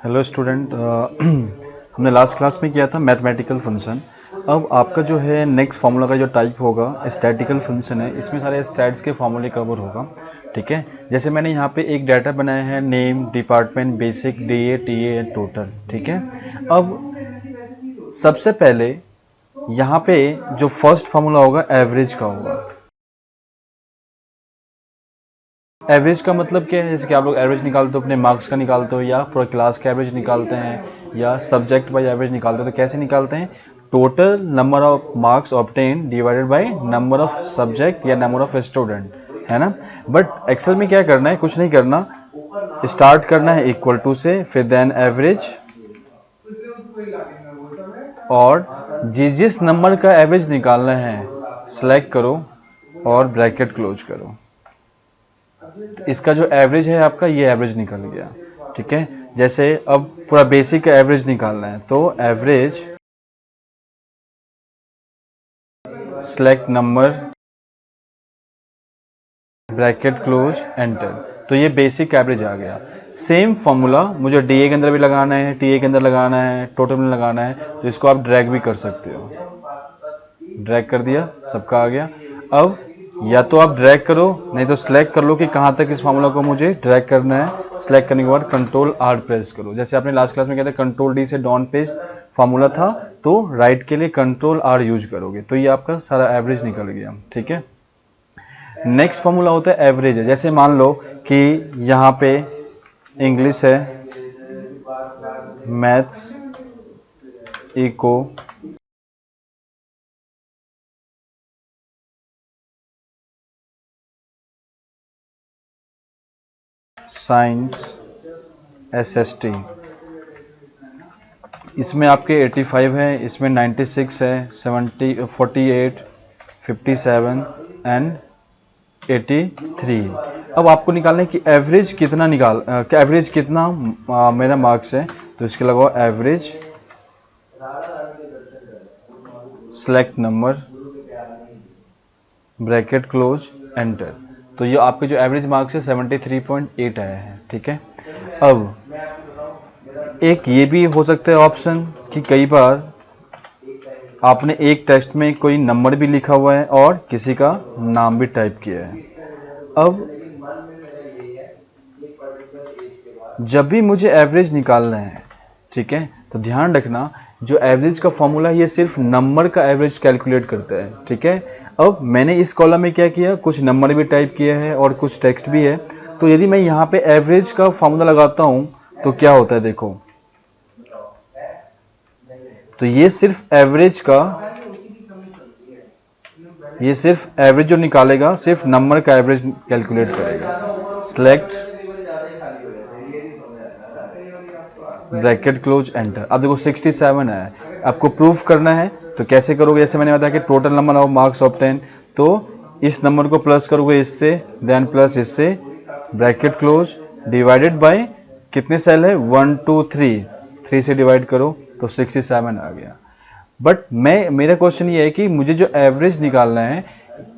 Hello student, हमने last class में किया था मैथमेटिकल फंक्शन। अब आपका जो है नेक्स्ट फार्मूला का जो टाइप होगा स्टैटिकल फंक्शन है। इसमें सारे स्टैट्स के फार्मूले कवर होगा। ठीक है, जैसे मैंने यहाँ पे एक डाटा बनाया है, name, department, basic, DA, TA and total. ठीक है, अब सबसे पहले यहाँ पे जो फर्स्ट फार्मूला होगा एवरेज का होगा। एवरेज का मतलब क्या है? जैसे कि आप लोग एवरेज निकालते हो, अपने मार्क्स का निकालते हो, या पूरा क्लास का एवरेज निकालते हैं, या सब्जेक्ट बाय एवरेज निकालते हो। तो कैसे निकालते हैं? Total number of marks obtain divided by number of subject या नंबर ऑफ स्टूडेंट, है ना। बट एक्सेल में क्या करना है? कुछ नहीं करना, स्टार्ट करना है इक्वल टू से, फिर देन एवरेज, और जिस नंबर का एवरेज निकालना है सिलेक्ट करो और ब्रैकेट क्लोज करो। इसका जो एवरेज है आपका, ये एवरेज निकल गया। ठीक है, जैसे अब पूरा बेसिक का एवरेज निकालना है तो average select number bracket close enter, तो ये बेसिक एवरेज आ गया। सेम फॉर्मूला मुझे डीए के अंदर भी लगाना है, टीए के अंदर लगाना है, टोटल में लगाना है, तो इसको आप ड्रैग भी कर सकते हो। ड्रैग कर दिया, सबका आ गया। अब या तो आप ड्रैग करो, नहीं तो सिलेक्ट कर लो कि कहाँ तक इस फार्मूला को मुझे ड्रैग करना है। सिलेक्ट करने के बाद कंट्रोल आर प्रेस करो। जैसे आपने लास्ट क्लास में कहते कंट्रोल डी से डाउन पेज फार्मूला था, तो राइट के लिए कंट्रोल आर यूज करोगे, तो ये आपका सारा एवरेज निकल गया। ठीक है, नेक्स्ट फार्मूला होता है एवरेज है। जैसे मान लो कि यहाँ पे इंग्लिश है, मैथ्स, इको, साइंस, एसएसटी, इसमें आपके 85 है, इसमें 96 है, 70, 48, 57 एंड 83। अब आपको निकालना है कि एवरेज कितना एवरेज कितना मेरा मार्क्स है। तो इसके लगाओ average, select number, bracket close enter. तो ये आपके जो एवरेज मार्क्स है 73.8 आया है। ठीक है, अब एक ये भी हो सकता है ऑप्शन कि कई बार आपने एक टेस्ट में कोई नंबर भी लिखा हुआ है और किसी का नाम भी टाइप किया है। अब जब भी मुझे एवरेज निकालना है, ठीक है, तो ध्यान रखना जो एवरेज का फॉर्मूला है ये सिर्फ नंबर का एवरेज कैलकुलेट करता है। ठीक है, अब मैंने इस कॉलम में क्या किया, कुछ नंबर भी टाइप किया है और कुछ टेक्स्ट भी है। तो यदि मैं यहाँ पे एवरेज का फॉर्मूला लगाता हूँ तो क्या होता है, देखो, तो ये सिर्फ एवरेज जो निकालेगा सिर्फ नंबर का एवरेज कैलकुलेट करेगा। Select, bracket close enter. अब देखो 67 है, आपको प्रूफ करना है तो कैसे करोगे? जैसे मैंने बताया कि total number of marks obtain, तो इस नंबर को प्लस करोगे इससे, देन प्लस इससे, ब्रैकेट क्लोज, डिवाइडेड बाय कितने सेल है, 1 2 3 से डिवाइड करो तो 67 आ गया। बट मेरा क्वेश्चन ये है कि मुझे जो एवरेज निकालना है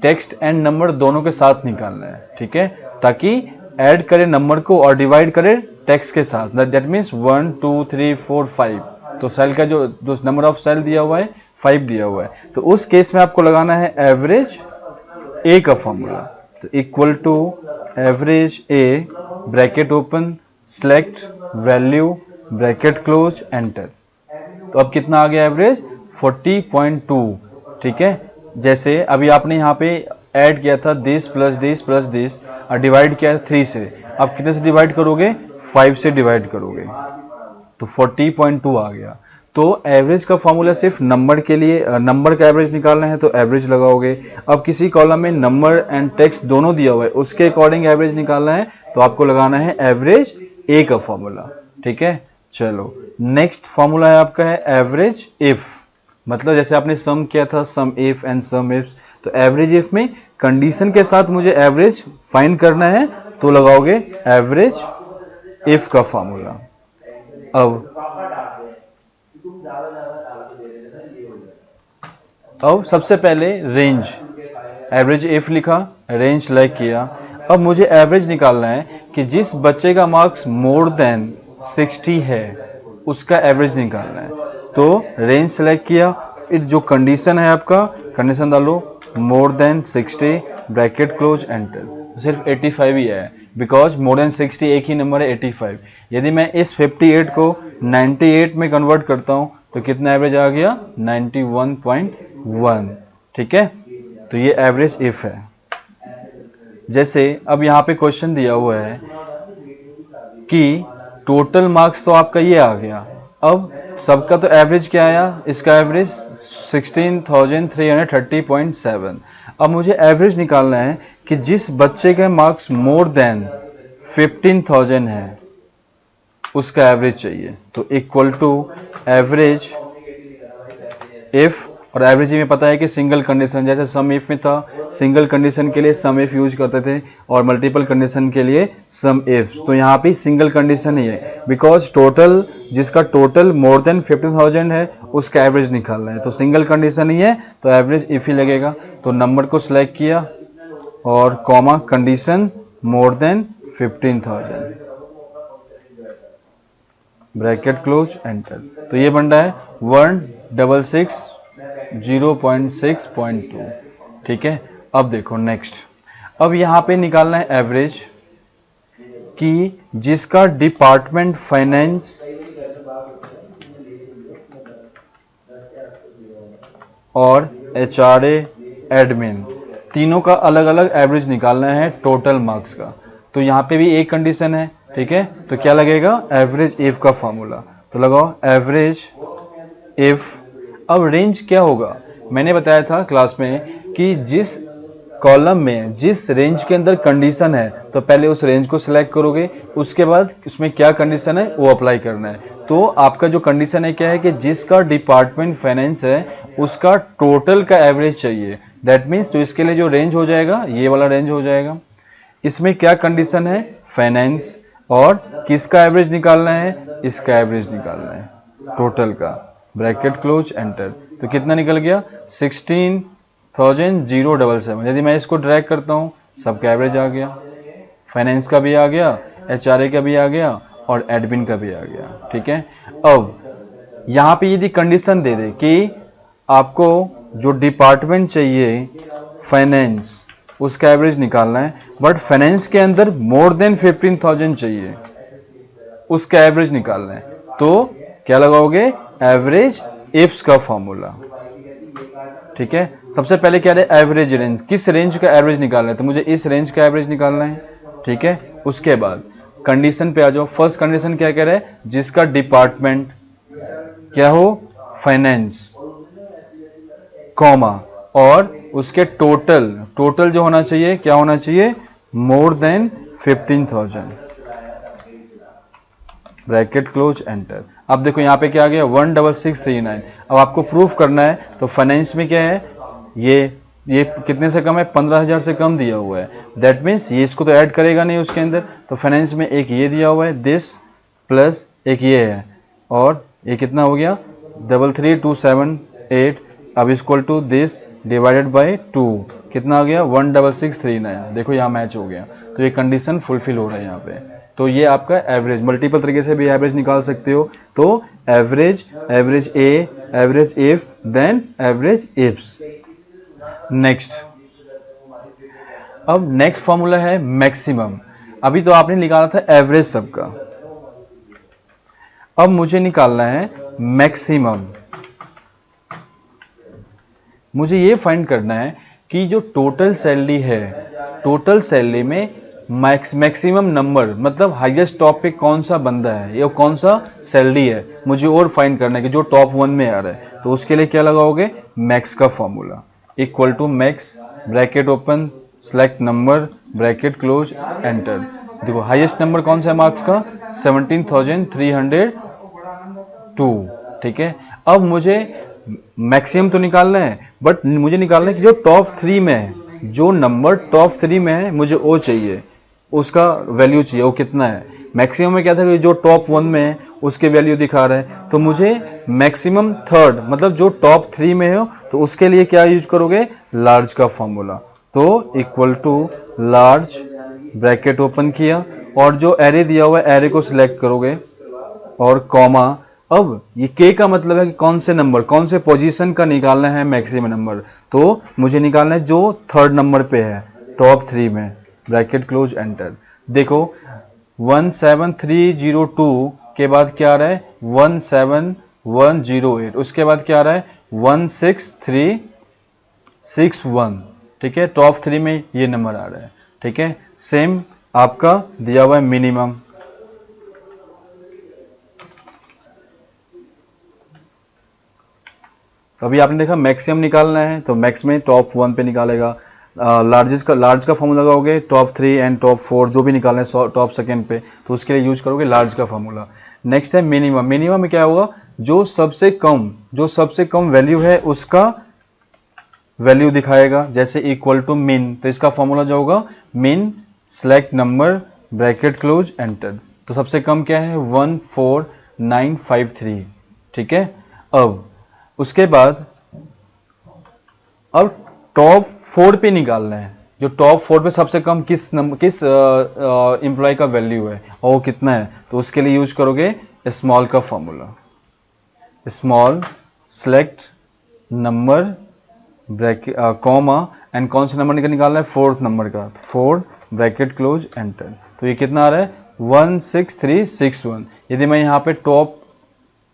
टेक्स्ट एंड नंबर दोनों के साथ निकालना है। ठीक है, ताकि ऐड करे नंबर को और डिवाइड करे टेक्स्ट के साथ। दैट मीन्स 1 2 3 4 5, तो सेल का जो नंबर ऑफ सेल दिया हुआ है 5 दिया हुआ है। तो उस केस में आपको लगाना है एवरेज ए का फॉर्मूला। तो equal to average A, bracket open, select value, bracket close enter. तो अब कितना आ गया एवरेज? 40.2। ठीक है, जैसे अभी आपने यहाँ पे ऐड किया था this plus this plus this और डिवाइड किया था 3 से। अब कितने से डिवाइड करोगे? 5 से डिवाइड करोगे तो 40.2 आ गया। तो एवरेज का फॉर्मूला सिर्फ नंबर के लिए, नंबर का एवरेज निकालना है तो एवरेज लगाओगे। अब किसी कॉलम में नंबर एंड टेक्स्ट दोनों दिया हुआ है, उसके अकॉर्डिंग एवरेज निकालना है तो आपको लगाना है एवरेज ए का फॉर्मूला। ठीक है, चलो नेक्स्ट फॉर्मूला है आपका है एवरेज इफ। मतलब जैसे आपने सम किया था, सम इफ एंड सम इफ, तो एवरेज इफ में कंडीशन के साथ मुझे एवरेज फाइंड करना है तो लगाओगे एवरेज इफ का फॉर्मूला। अब सबसे पहले रेंज, एवरेज इफ लिखा, रेंज सेलेक्ट किया। अब मुझे एवरेज निकालना है कि जिस बच्चे का मार्क्स मोर देन 60 है उसका एवरेज निकालना है। तो रेंज सेलेक्ट किया, फिर जो कंडीशन है आपका कंडीशन डालो more than 60 bracket close enter. सिर्फ 85 ही है बिकॉज मोर देन 60 एक ही नंबर है 85। यदि मैं इस 58 को 98 में कन्वर्ट करता हूं तो कितना एवरेज आ गया 91.1। ठीक है, तो ये एवरेज इफ है। जैसे अब यहाँ पे क्वेश्चन दिया हुआ है कि टोटल मार्क्स तो आपका ये आ गया, अब सबका तो एवरेज क्या आया, इसका एवरेज 16,330.7। अब मुझे एवरेज निकालना है कि जिस बच्चे के मार्क्स मोर देन 15,000 है उसका एवरेज चाहिए। तो इक्वल टू एवरेज इफ, और एवरेज में पता है कि सिंगल कंडीशन, जैसे सम इफ में था सिंगल कंडीशन के लिए सम इफ यूज करते थे और मल्टीपल कंडीशन के लिए सम इफ। तो यहाँ पे सिंगल कंडीशन ही है बिकॉज टोटल जिसका टोटल मोर देन 15,000 है उसका एवरेज निकालना है। तो सिंगल कंडीशन ही है तो एवरेज इफ ही लगेगा। तो नंबर को सिलेक्ट किया और comma condition more than 15,000 bracket close enter. तो ये बन रहा है 166.0.6.2। ठीक है, अब देखो नेक्स्ट, अब यहां पे निकालना है एवरेज कि जिसका डिपार्टमेंट फाइनेंस और एचआरए एडमिन तीनों का अलग अलग एवरेज निकालना है टोटल मार्क्स का। तो यहां पे भी एक कंडीशन है। ठीक है, तो क्या लगेगा एवरेज इफ का फॉर्मूला। तो लगाओ एवरेज इफ। अब रेंज क्या होगा, मैंने बताया था क्लास में कि जिस कॉलम में जिस रेंज के अंदर कंडीशन है तो पहले उस रेंज को सिलेक्ट करोगे, उसके बाद उसमें क्या कंडीशन है वो अप्लाई करना है। तो आपका जो कंडीशन है क्या है कि जिसका डिपार्टमेंट फाइनेंस है उसका टोटल का एवरेज चाहिए। दैट मीन्स तो इसके लिए जो रेंज हो जाएगा ये वाला रेंज हो जाएगा। इसमें क्या कंडीशन है, फाइनेंस, और किसका एवरेज निकालना है, इसका एवरेज निकालना है टोटल का, ब्रैकेट क्लोज एंटर। तो कितना निकल गया 16,077। यदि मैं इसको ड्रैग करता हूं सबका एवरेज आ गया, फाइनेंस का भी आ गया, एचआरए का भी आ गया और एडमिन का भी आ गया। ठीक है, अब यहां पे यदि कंडीशन दे दे कि आपको जो डिपार्टमेंट चाहिए फाइनेंस उसका एवरेज निकालना है, बट फाइनेंस के अंदर मोर देन 15,000 चाहिए उसका एवरेज निकालना है, तो क्या लगाओगे एवरेज इफ्स का फॉर्मूला। ठीक है, सबसे पहले क्या है एवरेज रेंज, किस रेंज का एवरेज निकालना है, तो मुझे इस रेंज का एवरेज निकालना है। ठीक है, उसके बाद कंडीशन पे आ जाओ। फर्स्ट कंडीशन क्या कह रहा है, जिसका डिपार्टमेंट क्या हो फाइनेंस, कॉमा, और उसके टोटल जो होना चाहिए क्या होना चाहिए, more than 15,000 bracket close enter. अब देखो यहाँ पे क्या आ गया 16639। अब आपको प्रूफ करना है तो फाइनेंस में क्या है, ये कितने से कम है, 15,000 से कम दिया हुआ है। दैट मीन्स ये इसको तो ऐड करेगा नहीं उसके अंदर, तो फाइनेंस में एक ये दिया हुआ है दिस प्लस एक ये है, और ये कितना हो गया 33,278। अब equal to this divided by 2 कितना आ गया 16639। देखो यहाँ मैच हो गया, तो ये कंडीशन फुलफिल हो रहा है यहाँ पे। तो ये आपका एवरेज, मल्टीपल तरीके से भी एवरेज निकाल सकते हो। तो average, average A, average if, then average ifs. Next, अब नेक्स्ट फॉर्मूला है मैक्सिमम। अभी तो आपने निकाला था एवरेज सबका, अब मुझे निकालना है मैक्सिमम। मुझे ये फाइंड करना है कि जो टोटल सैलरी है, टोटल सैलरी में मैक्सिमम नंबर मतलब हाईएस्ट टॉप पे कौन सा बंदा है या कौन सा सैलरी है, मुझे और फाइंड करना है कि जो टॉप 1 में आ रहा है। तो उसके लिए क्या लगाओगे, मैक्स का formula, equal to max bracket open select number bracket close enter. देखो हाईएस्ट नंबर कौन सा है मार्क्स का 17,302। ठीक है, अब मुझे मैक्सिमम तो निकालना है, बट मुझे निकालना है कि जो टॉप 3 में है, जो नंबर टॉप 3 में है मुझे वो चाहिए, उसका वैल्यू चाहिए, वो कितना है। मैक्सिमम में क्या था कि जो टॉप 1 में है उसके वैल्यू दिखा रहा है, तो मुझे मैक्सिमम थर्ड मतलब जो टॉप 3 में है तो उसके लिए क्या यूज करोगे, लार्ज का फॉर्मूला। तो equal to large bracket open किया, और जो एरे दिया हुआ है एरे को सिलेक्ट करोगे और कॉमा। अब ये के का मतलब है कि कौन से नंबर, कौन से पोजीशन का निकालना है मैक्सिमम नंबर, तो मुझे निकालना है जो थर्ड नंबर पे है टॉप 3 में, ब्रैकेट क्लोज एंटर। देखो 17302 के बाद क्या आ रहा है 17108, उसके बाद क्या आ रहा है 16361, ठीक है, टॉप 3 में ये नंबर आ रहा है, ठीक है। सेम आपका दिया हुआ है मिनिमम, तो अभी आपने देखा मैक्सिमम निकालना है तो मैक्स में टॉप 1 पे निकालेगा, लार्ज का फॉर्मूला लगाओगे टॉप 3 एंड टॉप 4 जो भी निकालना है टॉप सेकंड पे, तो उसके लिए यूज करोगे लार्ज का फॉर्मूला। नेक्स्ट है मिनिमम। मिनिमम में क्या होगा, जो सबसे कम वैल्यू है उसका वैल्यू दिखाएगा, जैसे इक्वल टू मिन, तो इसका फॉर्मूला जो होगा मिन select number bracket close enter. तो सबसे कम क्या है 14953, ठीक है। अब उसके बाद अब टॉप 4 पे निकालना है, जो टॉप 4 पे सबसे कम किस एम्प्लॉय का वैल्यू है और वो कितना है, तो उसके लिए यूज करोगे स्मॉल का formula, small select number bracket comma and कौन सा नंबर निकालना है फोर्थ नंबर का, तो 4 ब्रैकेट क्लोज एंटर। तो ये कितना आ रहा है 16361। यदि मैं यहाँ पे टॉप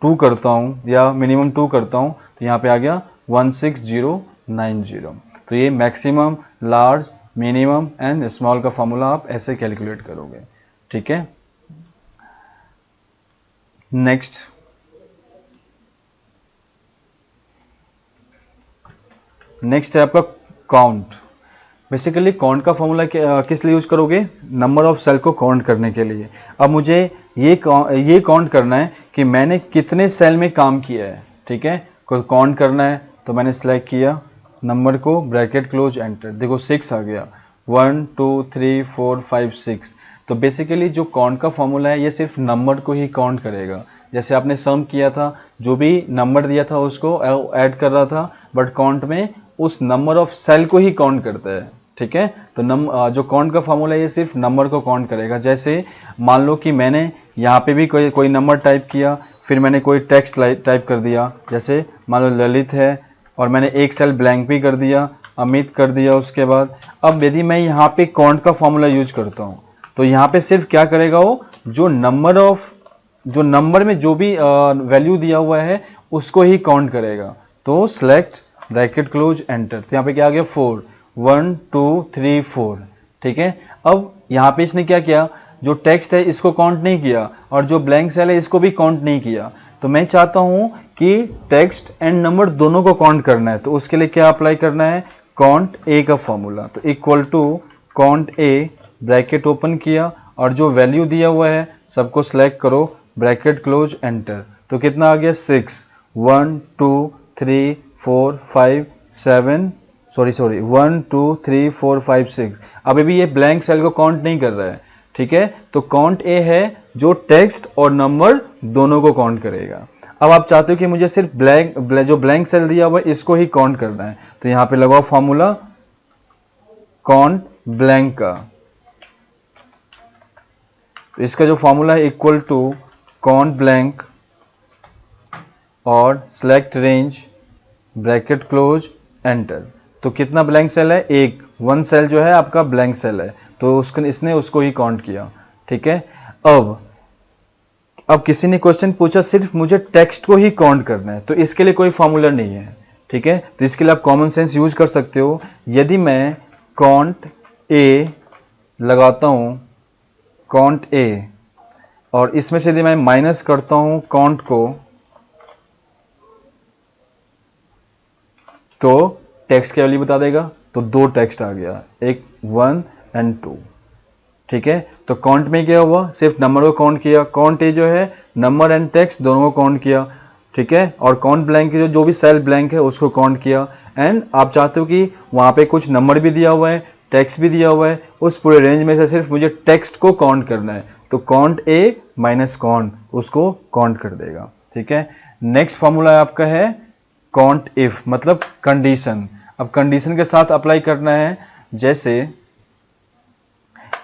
2 करता हूँ या मिनिमम 2 करता हूँ तो यहाँ पे आ गया 16090। तो ये maximum, large, minimum and small का फॉर्मूला आप ऐसे कैलकुलेट करोगे, ठीक है। नेक्स्ट है आपका काउंट। बेसिकली काउंट का फॉर्मूला किस लिए यूज करोगे, नंबर ऑफ सेल को काउंट करने के लिए। अब मुझे ये काउंट करना है कि मैंने कितने सेल में काम किया है, ठीक है, कोई काउंट करना है तो मैंने सिलेक्ट किया नंबर को ब्रैकेट क्लोज एंटर। देखो 6 आ गया, 1 2 3 4 5 6। तो बेसिकली जो काउंट का फॉर्मूला है ये सिर्फ नंबर को ही काउंट करेगा। जैसे आपने सम किया था, जो भी नंबर दिया था उसको ऐड कर रहा था, बट काउंट में उस नंबर ऑफ सेल को ही काउंट करता है, ठीक है। तो जो काउंट का फॉर्मूला है ये सिर्फ नंबर को काउंट करेगा। जैसे मान लो कि मैंने यहाँ पे भी कोई नंबर टाइप किया, फिर मैंने कोई टेक्स्ट टाइप कर दिया, जैसे मान लो ललित है और मैंने एक सेल ब्लैंक भी कर दिया, अमित कर दिया। उसके बाद अब यदि मैं यहाँ पे काउंट का फॉर्मूला यूज करता हूँ तो यहाँ पे सिर्फ क्या करेगा वो, जो नंबर में जो भी वैल्यू दिया हुआ है उसको ही काउंट करेगा। तो सिलेक्ट ब्रैकेट क्लोज एंटर। तो यहाँ पे क्या आ गया 4, 1 2 3 4, ठीक है। अब यहाँ पे इसने क्या किया, जो टेक्स्ट है इसको काउंट नहीं किया और जो ब्लैंक सेल है इसको भी काउंट नहीं किया। तो मैं चाहता हूं कि टेक्स्ट एंड नंबर दोनों को काउंट करना है, तो उसके लिए क्या अप्लाई करना है, काउंट ए का फॉर्मूला। तो equal to count A, bracket open किया और जो वैल्यू दिया हुआ है सबको सिलेक्ट करो, ब्रैकेट क्लोज एंटर। तो कितना आ गया 6, 1 2 3 4 5 7, सॉरी 1 2 3 4 5 6। अभी भी ये ब्लैंक सेल को काउंट नहीं कर रहा है, ठीक है। तो काउंट ए है जो टेक्स्ट और नंबर दोनों को काउंट करेगा। अब आप चाहते हो कि मुझे सिर्फ जो ब्लैंक सेल दिया हुआ है इसको ही काउंट करना है, तो यहां पे लगाओ फॉर्मूला काउंट ब्लैंक का। तो इसका जो फॉर्मूला है इक्वल टू काउंट ब्लैंक और select range bracket close enter. तो कितना ब्लैंक सेल है, एक, 1 सेल जो है आपका ब्लैंक सेल है, तो इसने उसको ही काउंट किया, ठीक है। अब किसी ने क्वेश्चन पूछा सिर्फ मुझे टेक्स्ट को ही काउंट करना है, तो इसके लिए कोई फॉर्मूला नहीं है, ठीक है। तो इसके लिए आप कॉमन सेंस यूज कर सकते हो। यदि मैं काउंट ए लगाता हूं, काउंट ए, और इसमें से यदि मैं माइनस करता हूं काउंट को, तो टेक्स्ट की वैल्यू बता देगा। तो 2 टेक्स्ट आ गया, एक 1 एंड 2, ठीक है। तो काउंट में क्या हुआ, सिर्फ नंबर को काउंट किया। काउंट ए जो है नंबर एंड टेक्स्ट दोनों को काउंट किया, ठीक है। और काउंट ब्लैंक जो भी सेल ब्लैंक है उसको काउंट किया। एंड आप चाहते हो कि वहां पे कुछ नंबर भी दिया हुआ है, टेक्स्ट भी दिया हुआ है, उस पूरे रेंज में से सिर्फ मुझे टेक्स्ट को काउंट करना है, तो काउंट ए माइनस काउंट उसको काउंट कर देगा, ठीक है। नेक्स्ट फॉर्मूला आपका है काउंट इफ, मतलब कंडीशन। अब कंडीशन के साथ अप्लाई करना है, जैसे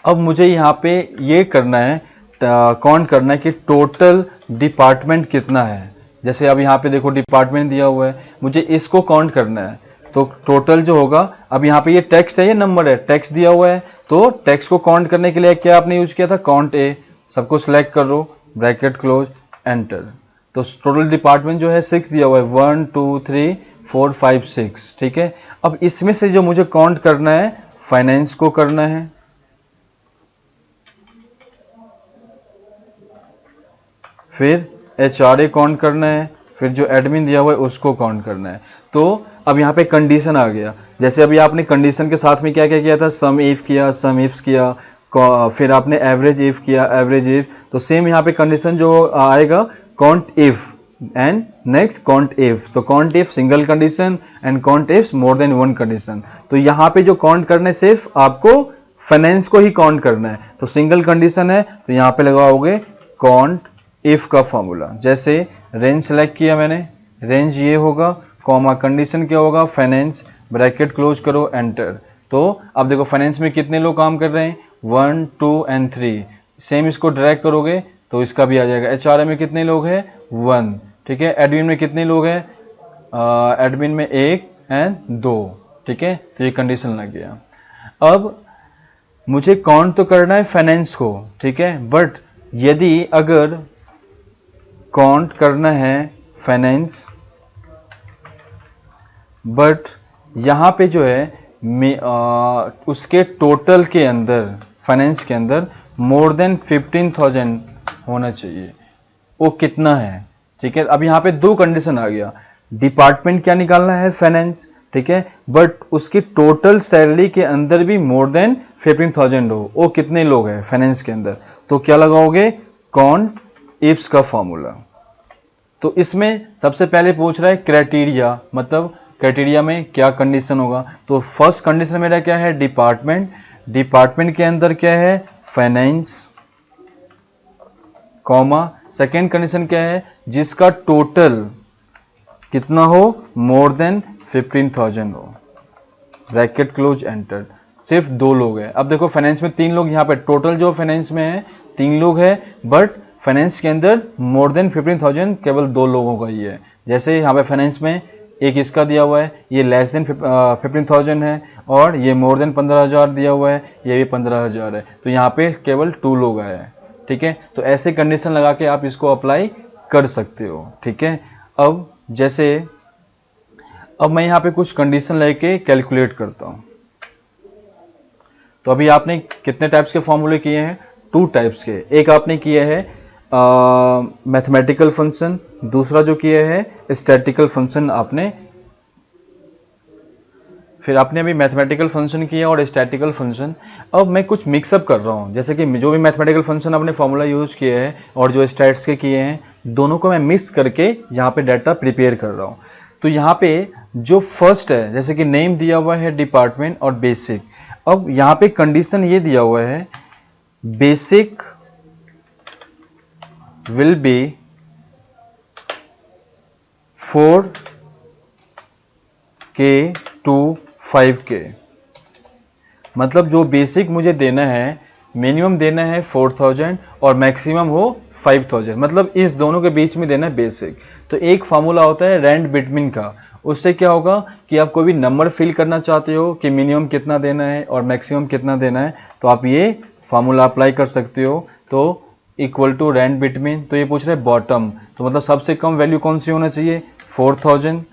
अब मुझे यहाँ पे ये करना है, काउंट करना है कि टोटल डिपार्टमेंट कितना है। जैसे अब यहाँ पे देखो डिपार्टमेंट दिया हुआ है, मुझे इसको काउंट करना है, तो टोटल जो होगा, अब यहाँ पे ये टेक्स्ट है, ये नंबर है, टेक्स्ट दिया हुआ है, तो टेक्स्ट को काउंट करने के लिए क्या आपने यूज किया था, काउंट ए। सबको सिलेक्ट कर लो, ब्रैकेट क्लोज, एंटर। तो टोटल डिपार्टमेंट जो है 6 दिया हुआ है, 1 2 3 4 5 6, ठीक है। अब इसमें से जो मुझे काउंट करना है, फाइनेंस को करना है, फिर HRA काउंट करना है, फिर जो एडमिन दिया हुआ है उसको काउंट करना है। तो अब यहाँ पे कंडीशन आ गया, जैसे अभी आपने कंडीशन के साथ में क्या क्या किया था, सम इफ किया, सम इफ्स किया, फिर आपने एवरेज इफ किया, एवरेज इफ। तो सेम यहाँ पे कंडीशन जो आएगा, count if and next count if. तो count if single condition and count if more than one condition. तो यहाँ पे जो काउंट करना है सिर्फ आपको फाइनेंस को ही काउंट करना है। तो सिंगल कंडीशन है तो यहाँ पे लगाओगे काउंट इफ का फॉर्मूला। जैसे रेंज सेलेक्ट किया मैंने, रेंज ये होगा, कॉमा कंडीशन क्या होगा, फाइनेंस, ब्रैकेट क्लोज करो, एंटर। तो अब देखो फाइनेंस में कितने लोग काम कर रहे हैं, 1 2 एंड 3। सेम इसको ड्रैग करोगे तो इसका भी आ जाएगा। HRA में कितने लोग हैं, 1, ठीक है। एडमिन में कितने लोग हैं, एडमिन में 1 एंड 2, ठीक है। तो ये कंडीशन लग गया। अब मुझे काउंट तो करना है फाइनेंस को, ठीक है, बट यदि अगर काउंट करना है फाइनेंस, बट यहाँ पे जो है उसके टोटल के अंदर, फाइनेंस के अंदर मोर देन 15,000 होना चाहिए। वो कितना है, ठीक है। अब यहाँ पे दो कंडीशन आ गया, डिपार्टमेंट क्या निकालना है, फाइनेंस, ठीक है, बट उसकी टोटल सैलरी के अंदर भी मोर देन 15,000 हो। वो कितने लोग हैं फाइनेंस के अंदर, तो क्या लगाओगे, काउंट इफ्स का फॉर्मूला। तो इसमें सबसे पहले पूछ रहा है क्राइटेरिया, मतलब क्राइटेरिया में क्या कंडीशन होगा। तो फर्स्ट कंडीशन मेरा क्या है, डिपार्टमेंट, डिपार्टमेंट के अंदर क्या है, फाइनेंस, कॉमा सेकेंड कंडीशन क्या है, जिसका टोटल कितना हो, मोर देन 15,000 हो, ब्रैकेट क्लोज, एंटर। सिर्फ 2 लोग हैं। अब देखो फाइनेंस में 3 लोग, यहाँ पे टोटल जो फाइनेंस में है 3 लोग हैं, बट फाइनेंस के अंदर मोर देन 15,000 केवल 2 लोगों का ही है। जैसे यहाँ पे फाइनेंस में एक इसका दिया हुआ है, ये लेस देन 15,000 है, और ये मोर देन 15,000 दिया हुआ है, ये भी 15,000 है। तो यहाँ पे केवल 2 लोग आए हैं, ठीक है। तो ऐसे कंडीशन लगा के आप इसको अप्लाई कर सकते हो, ठीक है। अब जैसे अब मैं यहाँ पे कुछ कंडीशन लेके कैलकुलेट करता हूँ। तो अभी आपने कितने टाइप्स के फॉर्मूले किए हैं, 2 टाइप्स के। एक आपने किया है मैथमेटिकल फंक्शन, दूसरा जो किया है स्टैटिकल फंक्शन आपने। फिर आपने अभी मैथमेटिकल फंक्शन किया और स्टैटिकल फंक्शन। अब मैं कुछ मिक्सअप कर रहा हूँ, जैसे कि जो भी मैथमेटिकल फंक्शन आपने फॉर्मूला यूज किए हैं और जो स्टैट्स के किए हैं, दोनों को मैं मिक्स करके यहाँ पे डाटा प्रिपेयर कर रहा हूँ। तो यहाँ पे जो फर्स्ट है, जैसे कि नेम दिया हुआ है डिपार्टमेंट और बेसिक। अब यहाँ पे कंडीशन ये दिया हुआ है, basic will be 4K to 5K। मतलब जो बेसिक मुझे देना है, मिनिमम देना है 4,000 और मैक्सिमम हो 5,000, मतलब इस दोनों के बीच में देना है बेसिक। तो एक फार्मूला होता है रैंड बिटवीन का, उससे क्या होगा कि आप कोई भी नंबर फिल करना चाहते हो कि मिनिमम कितना देना है और मैक्सिमम कितना देना है, तो आप ये फार्मूला अप्लाई कर सकते हो। तो इक्वल टू रैंड बिटवीन, तो ये पूछ रहे बॉटम, तो मतलब सबसे कम वैल्यू कौन सी होना चाहिए, 4,000,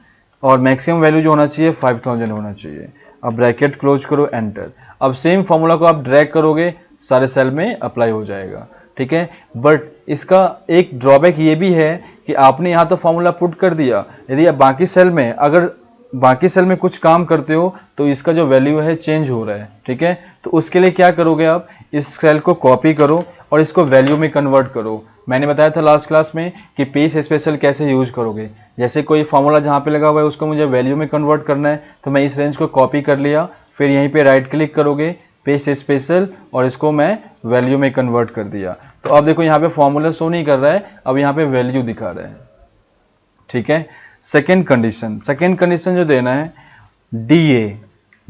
और मैक्सिमम वैल्यू जो होना चाहिए 5,000 होना चाहिए। अब ब्रैकेट क्लोज करो, एंटर। अब सेम फार्मूला को आप ड्रैग करोगे, सारे सेल में अप्लाई हो जाएगा, ठीक है। बट इसका एक ड्रॉबैक ये भी है कि आपने यहाँ तो फार्मूला पुट कर दिया, यदि आप बाकी सेल में, अगर बाकी सेल में कुछ काम करते हो तो इसका जो वैल्यू है चेंज हो रहा है, ठीक है। तो उसके लिए क्या करोगे, आप इस सेल को कॉपी करो और इसको वैल्यू में कन्वर्ट करो। मैंने बताया था लास्ट क्लास में कि पेज स्पेशल कैसे यूज करोगे। जैसे कोई फार्मूला जहाँ पे लगा हुआ है उसको मुझे वैल्यू में कन्वर्ट करना है, तो मैं इस रेंज को कॉपी कर लिया, फिर यहीं पे राइट क्लिक करोगे, पेज स्पेशल, और इसको मैं वैल्यू में कन्वर्ट कर दिया। तो अब देखो यहाँ पे फॉर्मूला शो नहीं कर रहा है, अब यहाँ पे वैल्यू दिखा रहा है, ठीक है। सेकेंड कंडीशन जो देना है,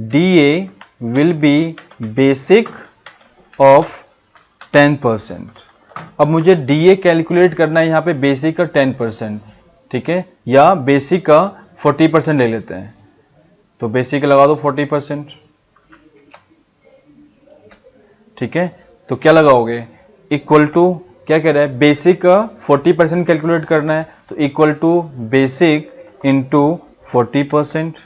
DA will be basic of 10%। अब मुझे DA कैलकुलेट करना है यहाँ पे बेसिक का 10%, ठीक है, या बेसिक का 40% ले लेते हैं। तो बेसिक लगा दो 40%, ठीक है। तो क्या लगाओगे, इक्वल टू, क्या कह रहा है, बेसिक का 40% कैलकुलेट करना है, तो equal to basic into 40%,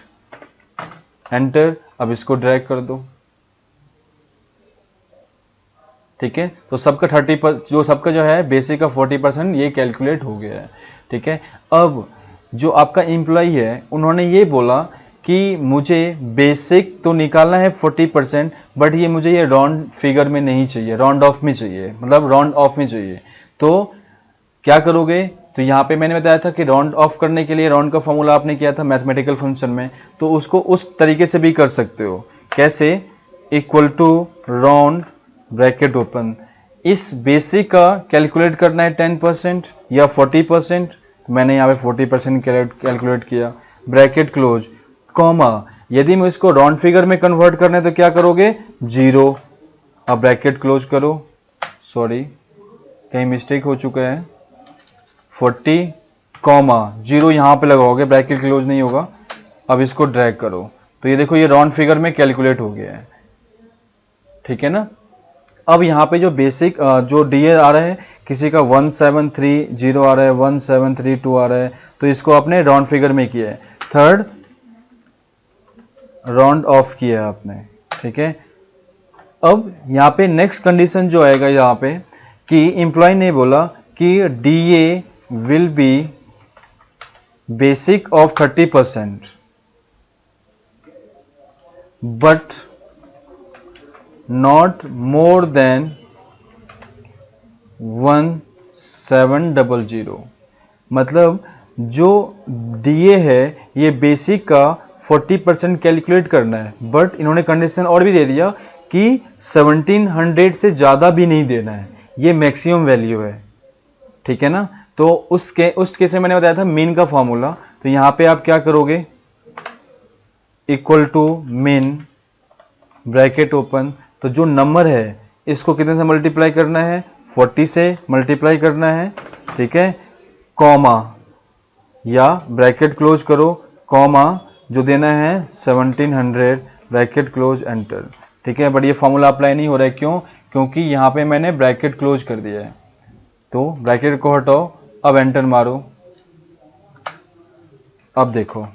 enter. अब इसको ड्रैग कर दो, ठीक है। तो सबका 30%, जो सबका जो है बेसिक का 40% ये कैलकुलेट हो गया है, ठीक है। अब जो आपका एम्प्लॉई है उन्होंने ये बोला कि मुझे बेसिक तो निकालना है 40%, बट ये मुझे ये राउंड फिगर में नहीं चाहिए, राउंड ऑफ में चाहिए, मतलब राउंड ऑफ में चाहिए। तो क्या करोगे, तो यहाँ पे मैंने बताया था कि राउंड ऑफ करने के लिए राउंड का फॉर्मूला आपने किया था मैथमेटिकल फंक्शन में, तो उसको उस तरीके से भी कर सकते हो। कैसे, equal to round bracket open, इस बेसिक का कैलकुलेट करना है 10% या 40%, मैंने यहाँ पे 40% कैलकुलेट किया, ब्रैकेट क्लोज, कॉमा, यदि मैं इसको राउंड फिगर में कन्वर्ट करना है तो क्या करोगे, 0। अब ब्रैकेट क्लोज करो, सॉरी कहीं मिस्टेक हो चुका है, 40 कॉमा 0 यहां पे लगाओगे, ब्रैकेट क्लोज नहीं होगा। अब इसको ड्रैग करो, तो ये देखो ये राउंड फिगर में कैलकुलेट हो गया है, ठीक है ना। अब यहाँ पे जो बेसिक जो DA आ रहा है, किसी का 1730 आ रहा है, 1732 आ रहा है, तो इसको आपने राउंड फिगर में किया है, थर्ड राउंड ऑफ किया है आपने, ठीक है। अब यहाँ पे नेक्स्ट कंडीशन जो आएगा यहाँ पे कि एम्प्लॉय ने बोला कि DA will be basic of 30%, but not more than 1700। मतलब जो DA है ये बेसिक का 40% कैलकुलेट करना है, बट इन्होंने कंडीशन और भी दे दिया कि 1700 से ज़्यादा भी नहीं देना है, ये मैक्सिमम वैल्यू है, ठीक है ना। तो उस केस में मैंने बताया था मीन का फॉर्मूला, तो यहाँ पे आप क्या करोगे, equal to mean bracket open, तो जो नंबर है इसको कितने से मल्टीप्लाई करना है, 40 से मल्टीप्लाई करना है, ठीक है, कॉमा या ब्रैकेट क्लोज करो, कॉमा जो देना है 1700, ब्रैकेट क्लोज, एंटर, ठीक है। बट ये फॉर्मूला अप्लाई नहीं हो रहा है, क्यों, क्योंकि यहाँ पे मैंने ब्रैकेट क्लोज कर दिया है, तो ब्रैकेट को हटाओ, अब एंटर मारो। अब देखो,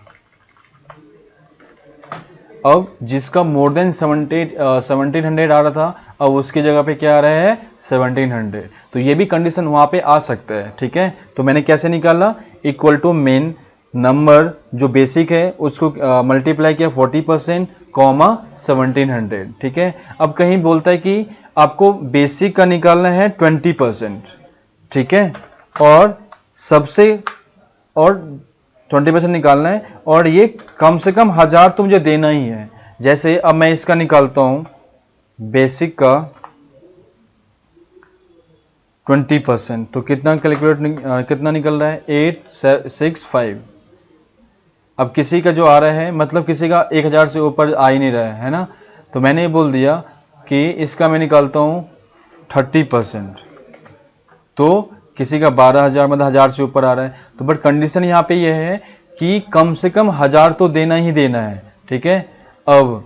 अब जिसका मोर देन 1700 आ रहा था, अब उसकी जगह पे क्या आ रहा है, 1700। तो ये भी कंडीशन वहां पे आ सकता है, ठीक है। तो मैंने कैसे निकाला, इक्वल टू मेन नंबर जो बेसिक है उसको मल्टीप्लाई किया 40%, कॉमा 1700, ठीक है। अब कहीं बोलता है कि आपको बेसिक का निकालना है 20%, ठीक है, और सबसे और 20% निकालना है, और ये कम से कम 1000 तो मुझे देना ही है। जैसे अब मैं इसका निकालता हूं, बेसिक का 20%, तो कितना कितना निकल रहा है, 865। अब किसी का जो आ रहा है, मतलब किसी का 1000 से ऊपर आ ही नहीं रहा है ना, तो मैंने ये बोल दिया कि इसका मैं निकालता हूं 30%, तो किसी का 12,000, मतलब 1000 से ऊपर आ रहा है। तो बट कंडीशन यहाँ पे ये है कि कम से कम 1000 तो देना ही देना है, ठीक है। अब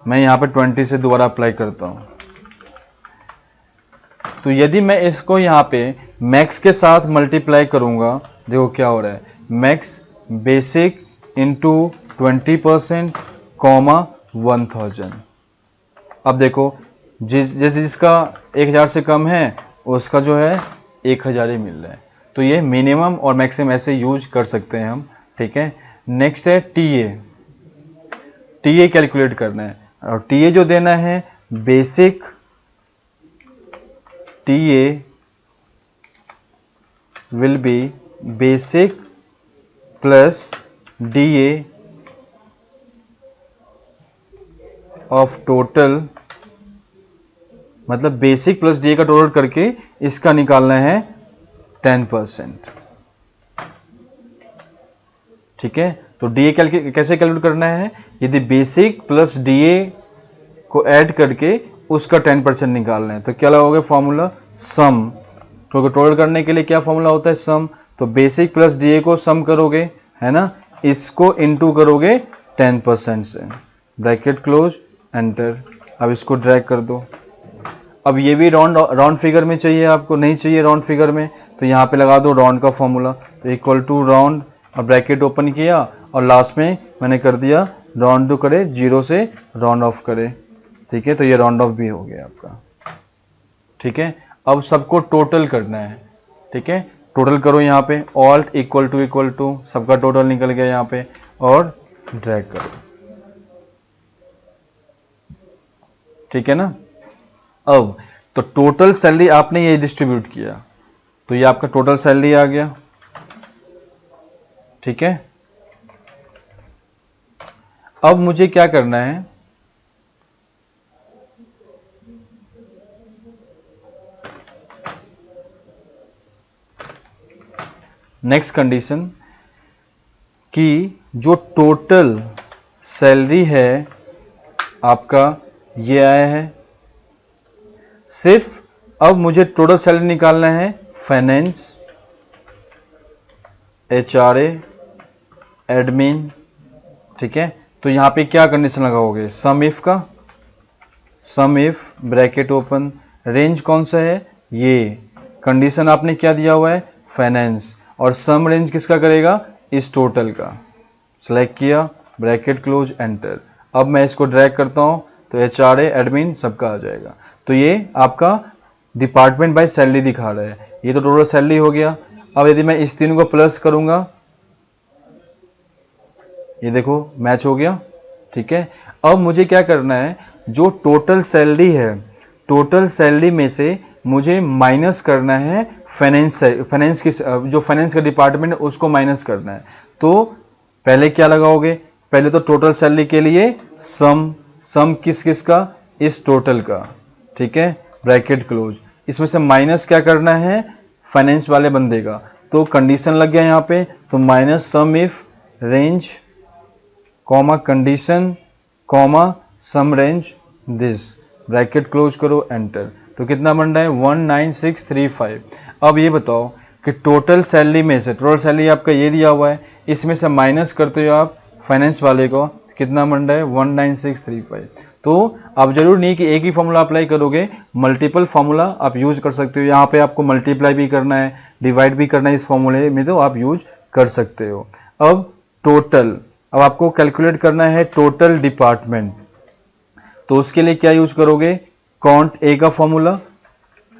मैं यहाँ पे 20 से दोबारा अप्लाई करता हूँ, तो यदि मैं इसको यहाँ पे मैक्स के साथ मल्टीप्लाई करूंगा, देखो क्या हो रहा है, मैक्स बेसिक इंटू 20%, कॉमा 1000। अब देखो जैसे जिसका 1000 से कम है उसका जो है 1000 ही मिल रहा है। तो ये मिनिमम और मैक्सिमम ऐसे यूज कर सकते हैं हम, ठीक है। नेक्स्ट है टीए कैलकुलेट करना है, और टीए जो देना है, basic TA will be basic plus DA of total, मतलब बेसिक प्लस डीए का टोटल करके इसका निकालना है 10%, ठीक है। तो डीए कैसे कैलकुलेट करना है, यदि बेसिक प्लस डीए को ऐड करके उसका 10% निकालना है। तो क्या लगाओगे फॉर्मूला सम, तो टोटल करने के लिए क्या फॉर्मूला होता है सम, तो बेसिक प्लस डीए को सम करोगे है ना, इसको इनटू करोगे 10% से, ब्रैकेट क्लोज एंटर। अब इसको ड्रैग कर दो। अब ये भी राउंड फिगर में चाहिए आपको, नहीं चाहिए राउंड फिगर में तो यहाँ पे लगा दो राउंड का फॉर्मूला, तो इक्वल टू राउंड और ब्रैकेट ओपन किया और लास्ट में मैंने कर दिया राउंड टू करे 0 से राउंड ऑफ करे, ठीक है। तो ये राउंड ऑफ भी हो गया आपका, ठीक है। अब सबको टोटल करना है, ठीक है। टोटल करो यहाँ पे, ऑल्ट इक्वल टू सबका टोटल निकल गया यहाँ पे और ड्रैग करो, ठीक है ना। अब तो टोटल सैलरी आपने ये डिस्ट्रीब्यूट किया तो ये आपका टोटल सैलरी आ गया, ठीक है। अब मुझे क्या करना है, नेक्स्ट कंडीशन कि जो टोटल सैलरी है आपका ये आया है, सिर्फ अब मुझे टोटल सैलरी निकालना है फाइनेंस, एचआरए, एडमिन, ठीक है। तो यहां पे क्या कंडीशन लगाओगे, सम इफ का, सम इफ ब्रैकेट ओपन, रेंज कौन सा है, ये कंडीशन आपने क्या दिया हुआ है फाइनेंस, और सम रेंज किसका करेगा, इस टोटल का, सेलेक्ट किया, ब्रैकेट क्लोज एंटर। अब मैं इसको ड्रैग करता हूं तो एचआरए एडमिन सबका आ जाएगा। तो ये आपका डिपार्टमेंट बाय सैलरी दिखा रहा है, ये तो टोटल सैलरी हो गया। अब यदि मैं इस तीनों को प्लस करूंगा, ये देखो मैच हो गया, ठीक है। अब मुझे क्या करना है, जो टोटल सैलरी है, टोटल सैलरी में से मुझे माइनस करना है फाइनेंस की, जो फाइनेंस का डिपार्टमेंट है उसको माइनस करना है। तो पहले क्या लगाओगे, पहले तो टोटल सैलरी के लिए सम किस किस का, इस टोटल का, ठीक है, ब्रैकेट क्लोज। इसमें से माइनस क्या करना है, फाइनेंस वाले बंदे का, तो कंडीशन लग गया यहाँ पे, तो minus sum if range comma condition comma sum range this, bracket close करो एंटर। तो कितना बन रहा है 19635। अब ये बताओ कि टोटल सैलरी में से, टोटल सैलरी आपका ये दिया हुआ है, इसमें से माइनस करते हो आप फाइनेंस वाले को, कितना बन रहा है 19635। तो आप जरूर नहीं कि एक ही फॉर्मूला अप्लाई करोगे, मल्टीपल फॉर्मूला आप यूज कर सकते हो। यहाँ पे आपको मल्टीप्लाई भी करना है, डिवाइड भी करना है, इस फॉर्मूले में तो आप यूज कर सकते हो। अब टोटल, अब आपको कैलकुलेट करना है टोटल डिपार्टमेंट, तो उसके लिए क्या यूज करोगे, कॉन्ट ए का फॉर्मूला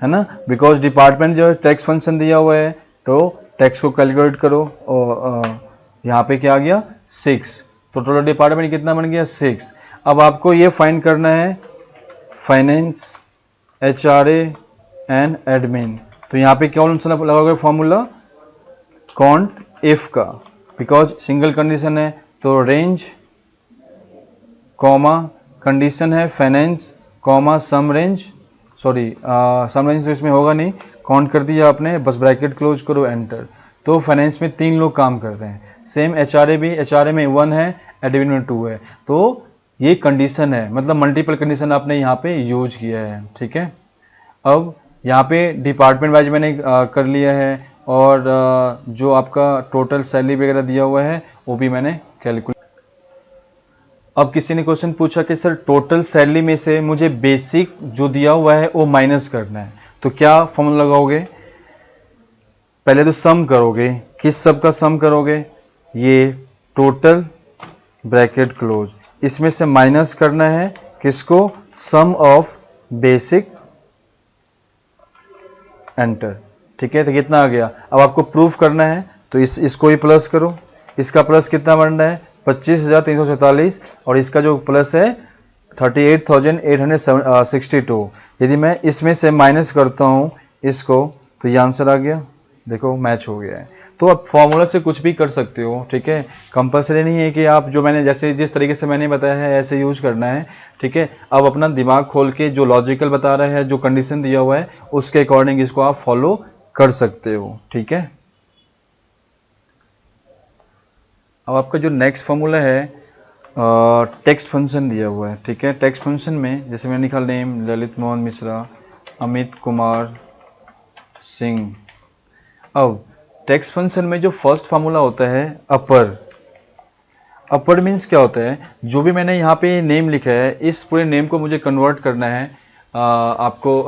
है ना, बिकॉज डिपार्टमेंट जो है टैक्स फंक्शन दिया हुआ है, तो टैक्स को कैलकुलेट करो और यहाँ पे क्या आ गया 6, तो टोटल डिपार्टमेंट कितना बन गया 6। अब आपको ये फाइंड करना है फाइनेंस, एचआरए एंड एडमिन, तो यहाँ पे क्या लगाओगे फॉर्मूला कॉन्ट इफ का, बिकॉज सिंगल कंडीशन है, तो रेंज कॉमा कंडीशन है finance comma sum range, sorry सम रेंज तो इसमें होगा नहीं, काउंट कर दिया आपने, बस ब्रैकेट क्लोज करो एंटर। तो फाइनेंस में 3 लोग काम कर रहे हैं, सेम एचआरए भी, एचआरए में 1 है, एडमिन में 2 है, तो ये कंडीशन है, मतलब मल्टीपल कंडीशन आपने यहाँ पे यूज किया है, ठीक है। अब यहाँ पे डिपार्टमेंट वाइज मैंने कर लिया है, और जो आपका टोटल सैलरी वगैरह दिया हुआ है वो भी मैंने कैलकुलेट। अब किसी ने क्वेश्चन पूछा कि सर टोटल सैलरी में से मुझे बेसिक जो दिया हुआ है वो माइनस करना है, तो क्या फॉर्मूला लगाओगे, पहले तो सम करोगे, किस सब का सम करोगे, ये टोटल ब्रैकेट क्लोज, इसमें से माइनस करना है किसको, सम ऑफ बेसिक एंटर, ठीक है। तो कितना आ गया, अब आपको प्रूफ करना है तो इसको ही प्लस करो, इसका प्लस कितना बन रहा है 25,347, और इसका जो प्लस है 38,862। यदि मैं इसमें से माइनस करता हूं इसको तो ये आंसर आ गया, देखो मैच हो गया है। तो आप फॉर्मूला से कुछ भी कर सकते हो, ठीक है, कंपलसरी नहीं है कि आप जो मैंने जैसे जिस तरीके से मैंने बताया है ऐसे यूज करना है, ठीक है। अब अपना दिमाग खोल के जो लॉजिकल बता रहा है, जो कंडीशन दिया हुआ है उसके अकॉर्डिंग इसको आप फॉलो कर सकते हो, ठीक है। अब आपका जो नेक्स्ट फॉर्मूला है टेक्स्ट फंक्शन दिया हुआ है, ठीक है। टेक्स्ट फंक्शन में जैसे मैंने लिखा नेम ललित मोहन मिश्रा, अमित कुमार सिंह। अब टेक्स्ट फंक्शन में जो फर्स्ट फार्मूला होता है अपर, अपर मीन्स क्या होता है, जो भी मैंने यहाँ पे नेम लिखा है इस पूरे नेम को मुझे कन्वर्ट करना है आपको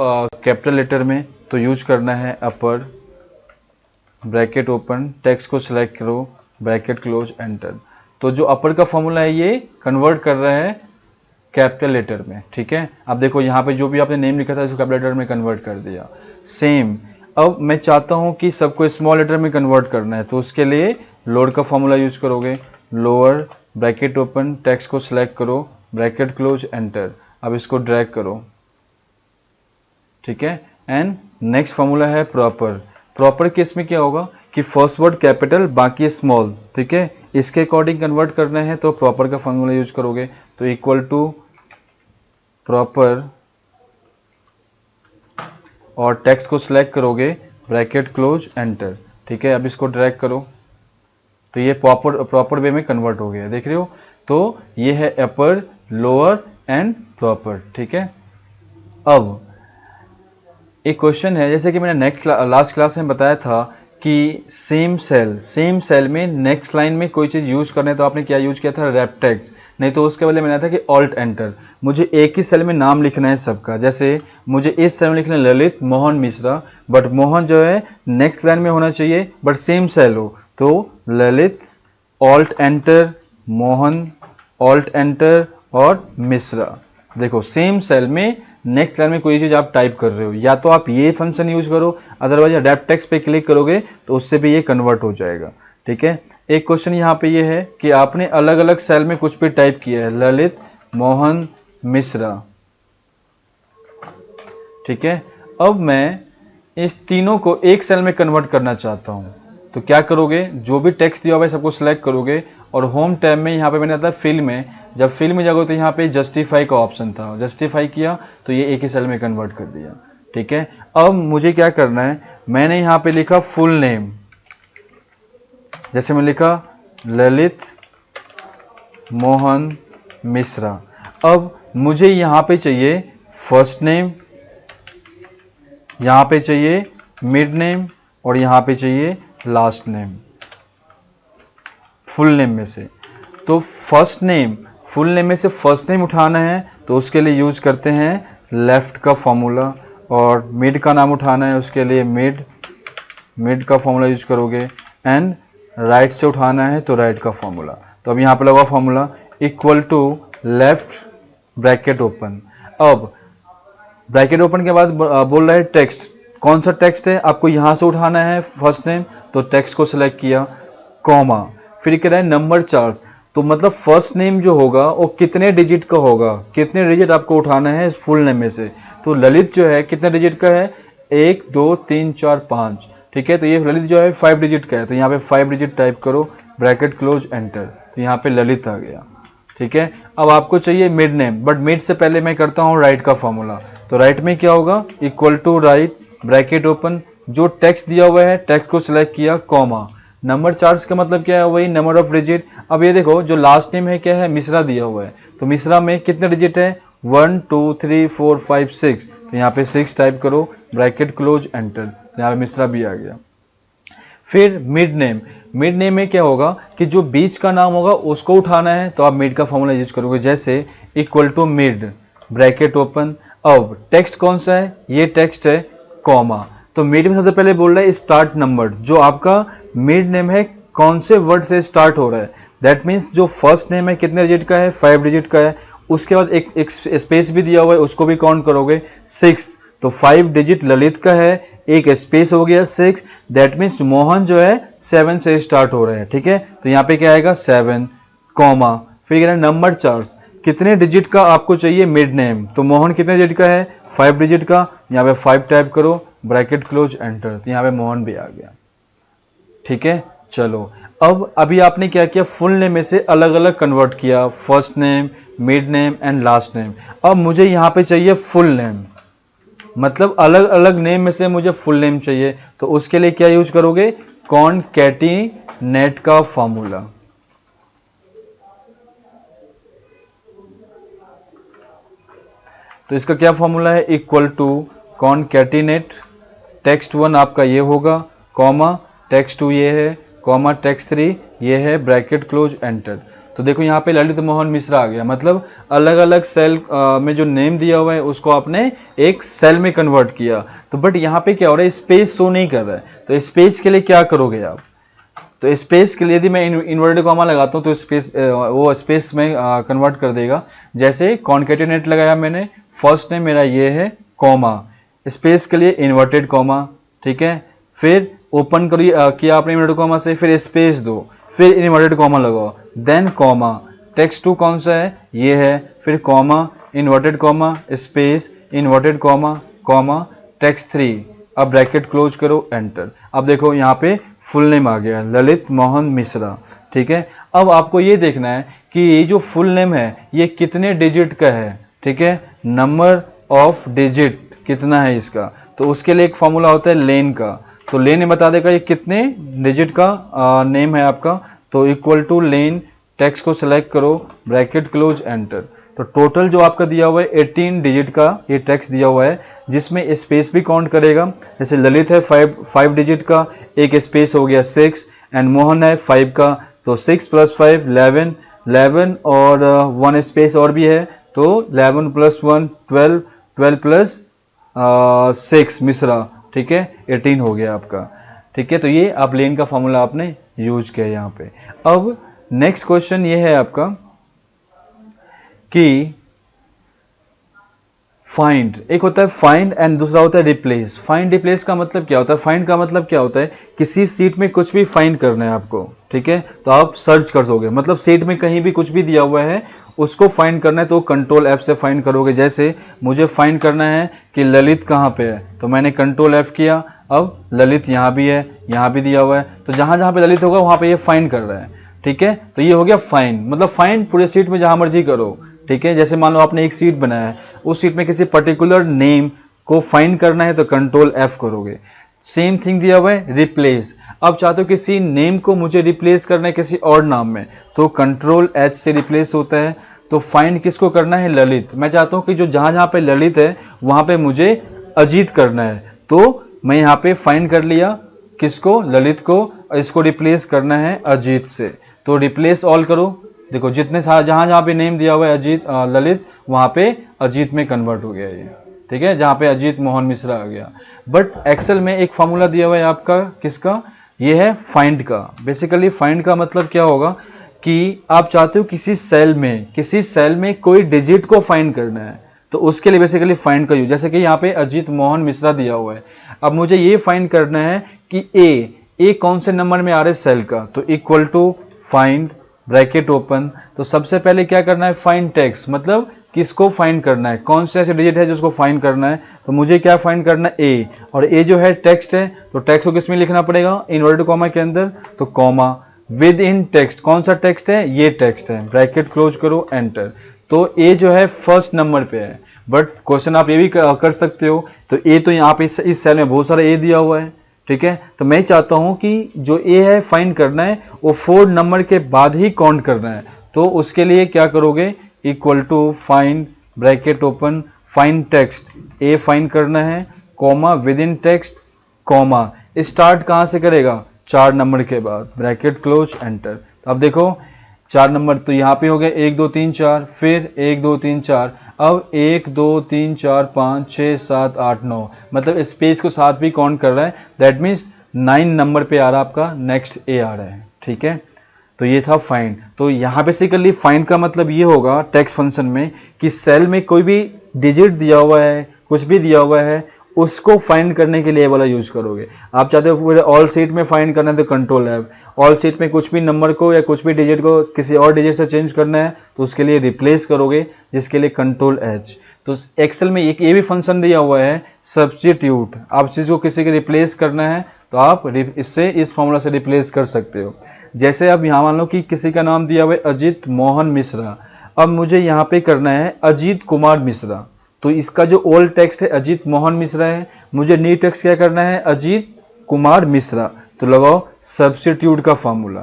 कैपिटल लेटर में, तो यूज करना है अपर, ब्रैकेट ओपन, टेक्स्ट को सिलेक्ट करो, ब्रैकेट क्लोज, एंटर। तो जो अपर का फॉर्मूला है ये कन्वर्ट कर रहा है कैपिटल लेटर में, ठीक है। अब देखो यहाँ पे जो भी आपने नेम लिखा था इसको कैपिटल लेटर में कन्वर्ट कर दिया। सेम अब मैं चाहता हूँ कि सबको स्मॉल लेटर में कन्वर्ट करना है, तो उसके लिए लोअर का फॉर्मूला यूज करोगे, लोअर, ब्रैकेट ओपन, टेक्स्ट को सिलेक्ट करो, ब्रैकेट क्लोज, एंटर। अब इसको ड्रैग करो, ठीक है। एंड नेक्स्ट फॉर्मूला है प्रॉपर। प्रॉपर केस में क्या होगा कि फर्स्ट वर्ड कैपिटल बाकी स्मॉल, ठीक है, इसके अकॉर्डिंग कन्वर्ट करना है तो प्रॉपर का फॉर्मूला यूज करोगे, तो इक्वल टू प्रॉपर और टेक्स्ट को सिलेक्ट करोगे, ब्रैकेट क्लोज, एंटर, ठीक है। अब इसको ड्रैग करो तो ये प्रॉपर वे में कन्वर्ट हो गया, देख रहे हो। तो ये है अपर, लोअर एंड प्रॉपर, ठीक है। अब एक क्वेश्चन है, जैसे कि मैंने लास्ट क्लास में बताया था कि सेम सेल में नेक्स्ट लाइन में कोई चीज यूज करने, तो आपने क्या यूज किया था, रैप टेक्स्ट, नहीं तो उसके बदले मैंने था कि ऑल्ट एंटर। मुझे एक ही सेल में नाम लिखना है सबका, जैसे मुझे इस सेल में लिखना है ललित मोहन मिश्रा, बट मोहन जो है नेक्स्ट लाइन में होना चाहिए बट सेम सेल हो, तो Lalit alt enter, Mohan alt enter और मिश्रा। देखो सेम सेल में नेक्स्ट लाइन में कोई चीज आप टाइप कर रहे हो, या तो आप ये फंक्शन यूज करो, अदरवाइज अडैप्ट टेक्स्ट पे क्लिक करोगे तो उससे भी ये कन्वर्ट हो जाएगा, ठीक है। एक क्वेश्चन यहाँ पे ये है कि आपने अलग अलग सेल में कुछ भी टाइप किया है, ललित मोहन मिश्रा, ठीक है। अब मैं इस तीनों को एक सेल में कन्वर्ट करना चाहता हूं, तो क्या करोगे, जो भी टेक्स्ट दिया हुआ है सबको सिलेक्ट करोगे और होम टैब में यहाँ पे मैंने आता फिल में, जब फिल में जाओगे तो यहाँ पे जस्टिफाई का ऑप्शन था, जस्टिफाई किया तो ये एक ही सेल में कन्वर्ट कर दिया, ठीक है। अब मुझे क्या करना है, मैंने यहाँ पे लिखा फुल नेम, जैसे मैं लिखा ललित मोहन मिश्रा। अब मुझे यहाँ पे चाहिए फर्स्ट नेम, यहाँ पे चाहिए मिड नेम और यहाँ पे चाहिए लास्ट नेम फुल नेम में से। तो फर्स्ट नेम, फुल नेम में से फर्स्ट नेम उठाना है तो उसके लिए यूज करते हैं लेफ्ट का फॉर्मूला, और मिड का नाम उठाना है उसके लिए मिड का फॉर्मूला यूज करोगे, एंड राइट से उठाना है तो राइट का फॉर्मूला। तो अब यहाँ पे लगा formula equal to left bracket open. अब ब्रैकेट ओपन के बाद बोल रहा है टेक्स्ट, कौन सा टेक्स्ट है आपको यहाँ से उठाना है फर्स्ट नेम, तो टेक्स्ट को सिलेक्ट किया, कॉमा, फिर कह रहा है नंबर 4, तो मतलब फर्स्ट नेम जो होगा वो कितने डिजिट का होगा, कितने डिजिट आपको उठाना है इस फुल नेम में से। तो ललित जो है कितने डिजिट का है, 1 2 3 4 5, ठीक है। तो ये ललित जो है 5 डिजिट का है, तो यहाँ पे 5 डिजिट टाइप करो, ब्रैकेट क्लोज, एंटर, तो यहाँ पे ललित आ गया, ठीक है। अब आपको चाहिए मिड नेम, बट मिड से पहले मैं करता हूँ राइट का फॉर्मूला, तो राइट में क्या होगा, equal to right bracket open, जो टेक्स्ट दिया हुआ है टेक्स्ट को सिलेक्ट किया, कॉमा, नंबर 4 का मतलब क्या है, वही नंबर ऑफ डिजिट। अब ये देखो जो लास्ट नेम है क्या है, मिश्रा दिया हुआ है, तो मिश्रा में कितने डिजिट है, 1 2 3 4 5 6, तो यहाँ पे 6 टाइप करो, ब्रैकेट क्लोज, एंटर, यहाँ पे मिश्रा भी आ गया। फिर मिड नेम में क्या होगा कि जो बीच का नाम होगा उसको उठाना है, तो आप मिड का फॉर्मूला यूज करोगे, जैसे equal to mid bracket open. अब टेक्स्ट कौन सा है, ये टेक्स्ट है, कॉमा, तो मिड में सबसे पहले बोल रहा है स्टार्ट नंबर, जो आपका मिड नेम है कौन से वर्ड से स्टार्ट हो रहा है, दैट मीन्स जो फर्स्ट नेम है कितने डिजिट का है, 5 डिजिट का है, उसके बाद एक स्पेस भी दिया हुआ है उसको भी काउंट करोगे, 6, तो 5 डिजिट ललित का है, एक स्पेस हो गया 6, दैट मीन्स मोहन जो है 7 से स्टार्ट हो रहा है, ठीक है। तो यहाँ पे क्या आएगा 7, कॉमा, फिर नंबर 4, कितने डिजिट का आपको चाहिए मिड नेम, तो मोहन कितने डिजिट का है, 5 डिजिट का, यहाँ पे 5 टाइप करो, ब्रैकेट क्लोज, एंटर, तो यहाँ पे मोहन भी आ गया, ठीक है। चलो अब अभी आपने क्या किया, फुल नेम में से अलग अलग कन्वर्ट किया, first name, mid name and last name. अब मुझे यहाँ पे चाहिए फुल नेम, मतलब अलग अलग नेम में से मुझे फुल नेम चाहिए, तो उसके लिए क्या यूज करोगे, कॉनकैटिनेट का फॉर्मूला, तो इसका क्या फॉर्मूला है, इक्वल टू कॉनकैटिनेट टेक्स्ट 1 आपका ये होगा, कॉमा टेक्स्ट 2 ये है, कॉमा टेक्स्ट 3 ये है, ब्रैकेट क्लोज एंटर। तो देखो यहाँ पे ललित मोहन मिश्रा आ गया, मतलब अलग अलग सेल में जो नेम दिया हुआ है उसको आपने एक सेल में कन्वर्ट किया। तो बट यहाँ पे क्या हो रहा है, स्पेस शो नहीं कर रहा है, तो स्पेस के लिए क्या करोगे आप, तो स्पेस के लिए यदि मैं इन्वर्टेड कॉमा लगाता हूँ तो स्पेस वो स्पेस में कन्वर्ट कर देगा। जैसे कॉन्केटिनेट लगाया मैंने, फर्स्ट नेम मेरा ये है, कॉमा, स्पेस के लिए इन्वर्टेड कॉमा, ठीक है, फिर ओपन किया आपने इन्वर्टेड कॉमा से, फिर स्पेस दो, फिर इन्वर्टेड कॉमा लगाओ, देन कॉमा, टेक्स्ट 2 कौन सा है, ये है, फिर comma, inverted comma, space, inverted comma, comma, text 3, अब ब्रैकेट क्लोज करो, एंटर। अब देखो यहाँ पे फुल नेम आ गया, ललित मोहन मिश्रा, ठीक है। अब आपको ये देखना है कि ये जो फुल नेम है ये कितने डिजिट का है, ठीक है, नंबर ऑफ डिजिट कितना है इसका, तो उसके लिए एक फॉर्मूला होता है लेन का, तो लेन में बता देगा ये कितने डिजिट का नेम है आपका, तो इक्वल टू लेन, टेक्स्ट को सिलेक्ट करो, ब्रैकेट क्लोज, एंटर। तो टोटल जो आपका दिया हुआ है 18 डिजिट का ये टेक्स्ट दिया हुआ है, जिसमें स्पेस भी काउंट करेगा। जैसे ललित है 5 डिजिट का, एक स्पेस हो गया 6, एंड मोहन है 5 का, तो 6 + 5 11 और 1 स्पेस और भी है, तो 11 + 1 12, 12 + 6 मिश्रा, ठीक है, 18 हो गया आपका, ठीक है। तो ये आप लेन का फॉर्मूला आपने यूज किया यहाँ पे। अब नेक्स्ट क्वेश्चन ये है आपका कि फाइंड, एक होता है फाइंड एंड दूसरा होता है रिप्लेस। फाइंड रिप्लेस का मतलब क्या होता है, फाइंड का मतलब क्या होता है, किसी सीट में कुछ भी फाइंड करना है आपको, ठीक है, तो आप सर्च कर दोगे, मतलब सीट में कहीं भी कुछ भी दिया हुआ है उसको फाइंड करना है तो कंट्रोल F से फाइंड करोगे। जैसे मुझे फाइंड करना है कि ललित कहाँ पे है, तो मैंने कंट्रोल F किया, अब ललित यहाँ भी है, यहाँ भी दिया हुआ है, तो जहां जहां पे ललित होगा वहां पे ये फाइंड कर रहा है, ठीक है। तो ये हो गया फाइंड, मतलब फाइंड पूरे सीट में जहां मर्जी करो, ठीक है। जैसे मान लो आपने एक सीट बनाया है, उस सीट में किसी पर्टिकुलर नेम को फाइंड करना है तो कंट्रोल F करोगे। सेम थिंग दिया हुआ है रिप्लेस, अब चाहते हो किसी नेम को मुझे रिप्लेस करना है किसी और नाम में, तो कंट्रोल H से रिप्लेस होता है। तो फाइंड किसको करना है, ललित, मैं चाहता हूं कि जो जहां जहां पे ललित है वहां पे मुझे अजीत करना है, तो मैं यहाँ पे फाइंड कर लिया किसको, ललित को, इसको रिप्लेस करना है अजीत से, तो रिप्लेस ऑल करो। देखो जितने जहां जहां पे नेम दिया हुआ है अजीत ललित, वहां पे अजीत में कन्वर्ट हो गया ये, ठीक है, जहां पे अजीत मोहन मिश्रा आ गया। बट एक्सेल में एक फॉर्मूला दिया हुआ है आपका, किसका, ये है फाइंड का। बेसिकली फाइंड का मतलब क्या होगा कि आप चाहते हो किसी सेल में कोई डिजिट को फाइंड करना है, तो उसके लिए बेसिकली फाइंड का यूज। जैसे कि यहाँ पे अजीत मोहन मिश्रा दिया हुआ है, अब मुझे ये फाइंड करना है कि ए कौन से नंबर में आ रहा है सेल का, तो equal to find, bracket open, तो सबसे पहले क्या करना है, फाइंड टेक्स्ट, मतलब किसको फाइंड करना है, कौन से ऐसे डिजिट है जिसको फाइंड करना है, तो मुझे क्या फाइंड करना है, ए, और ए जो है टेक्स्ट है, तो टेक्स्ट को किस में लिखना पड़ेगा, इन्वर्टेड कॉमा के अंदर, तो कॉमा, विद इन टेक्स्ट, कौन सा टेक्स्ट है, ये टेक्स्ट है, ब्रैकेट क्लोज करो, एंटर। तो ए जो है फर्स्ट नंबर पे है, बट क्वेश्चन आप ये भी कर सकते हो, तो ए तो यहाँ पे इस सेल में बहुत सारा ए दिया हुआ है, ठीक है, तो मैं चाहता हूं कि जो ए है फाइंड करना है वो 4 नंबर के बाद ही काउंट करना है, तो उसके लिए क्या करोगे, equal to find, bracket open, find text, A find करना है, comma, within text, comma, start कहां से करेगा, 4 नंबर के बाद, ब्रैकेट क्लोज, एंटर। तो अब देखो 4 नंबर तो यहाँ पे हो गए 1 2 3 4, फिर 1 2 3 4, अब 1 2 3 4 5 6 7 8 9, मतलब स्पेस को साथ भी काउंट कर रहा है, दैट मीन्स 9 नंबर पे आ रहा है आपका नेक्स्ट ए आ रहा है, ठीक है। तो ये था फाइंड। तो यहाँ बेसिकली फाइंड का मतलब ये होगा टेक्स्ट फंक्शन में कि सेल में कोई भी डिजिट दिया हुआ है, कुछ भी दिया हुआ है, उसको फाइंड करने के लिए वाला यूज करोगे। आप चाहते हो पूरे ऑल सीट में फाइंड करना है तो कंट्रोल F, ऑल सीट में कुछ भी नंबर को या कुछ भी डिजिट को किसी और डिजिट से चेंज करना है तो उसके लिए रिप्लेस करोगे, जिसके लिए कंट्रोल H। तो एक्सेल में एक ये भी फंक्शन दिया हुआ है सब्स्टिट्यूट, आप चीज को किसी के रिप्लेस करना है तो आप इससे इस फॉर्मूला से रिप्लेस कर सकते हो। जैसे अब यहाँ मान लो कि किसी का नाम दिया हुआ है अजीत मोहन मिश्रा, अब मुझे यहाँ पे करना है अजीत कुमार मिश्रा, तो इसका जो ओल्ड टेक्स्ट है अजीत मोहन मिश्रा है, मुझे न्यू टेक्स्ट क्या करना है, अजीत कुमार मिश्रा, तो लगाओ सब्स्टिट्यूट का फॉर्मूला।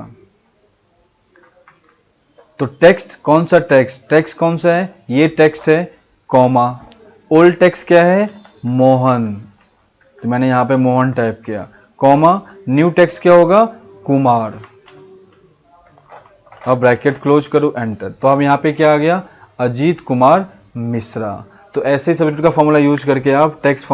तो टेक्स्ट कौन सा टेक्स्ट कौन सा है, ये टेक्स्ट है, कॉमा, ओल्ड टेक्स्ट क्या है, मोहन, तो मैंने यहाँ पे मोहन टाइप किया, कॉमा न्यू टेक्स्ट क्या होगा, कुमार। अब ब्रैकेट क्लोज करो, एंटर। तो अब यहाँ पे क्या आ गया, अजीत कुमार मिश्रा। तो ऐसे ही सब्जेक्ट का फॉर्मूला यूज करके आप टेक्स्ट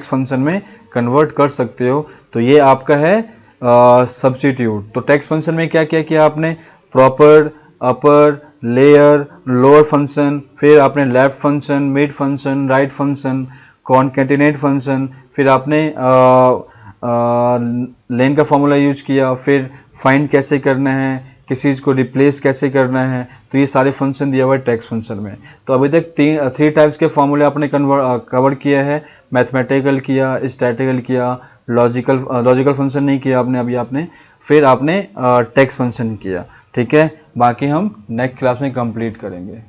फंक्शन में कन्वर्ट कर सकते हो। तो ये आपका है सब्स्टिट्यूट। तो टेक्स्ट फंक्शन में क्या क्या किया आपने, प्रॉपर, अपर, लेयर, लोअर फंक्शन, फिर आपने left function, mid function, right function, concatenate function, फिर आपने लेन का फॉर्मूला यूज किया, फिर फाइंड कैसे करना है, किसी चीज़ को रिप्लेस कैसे करना है। तो ये सारे फंक्शन दिया हुआ है टेक्स्ट फंक्शन में। तो अभी तक थ्री टाइप्स के फॉर्मूले आपने कवर किया है, मैथमेटिकल किया, स्टैटिकल किया, लॉजिकल फंक्शन नहीं किया आपने अभी आपने, फिर आपने टेक्स्ट फंक्शन किया। ठीक है, बाकी हम नेक्स्ट क्लास में कंप्लीट करेंगे।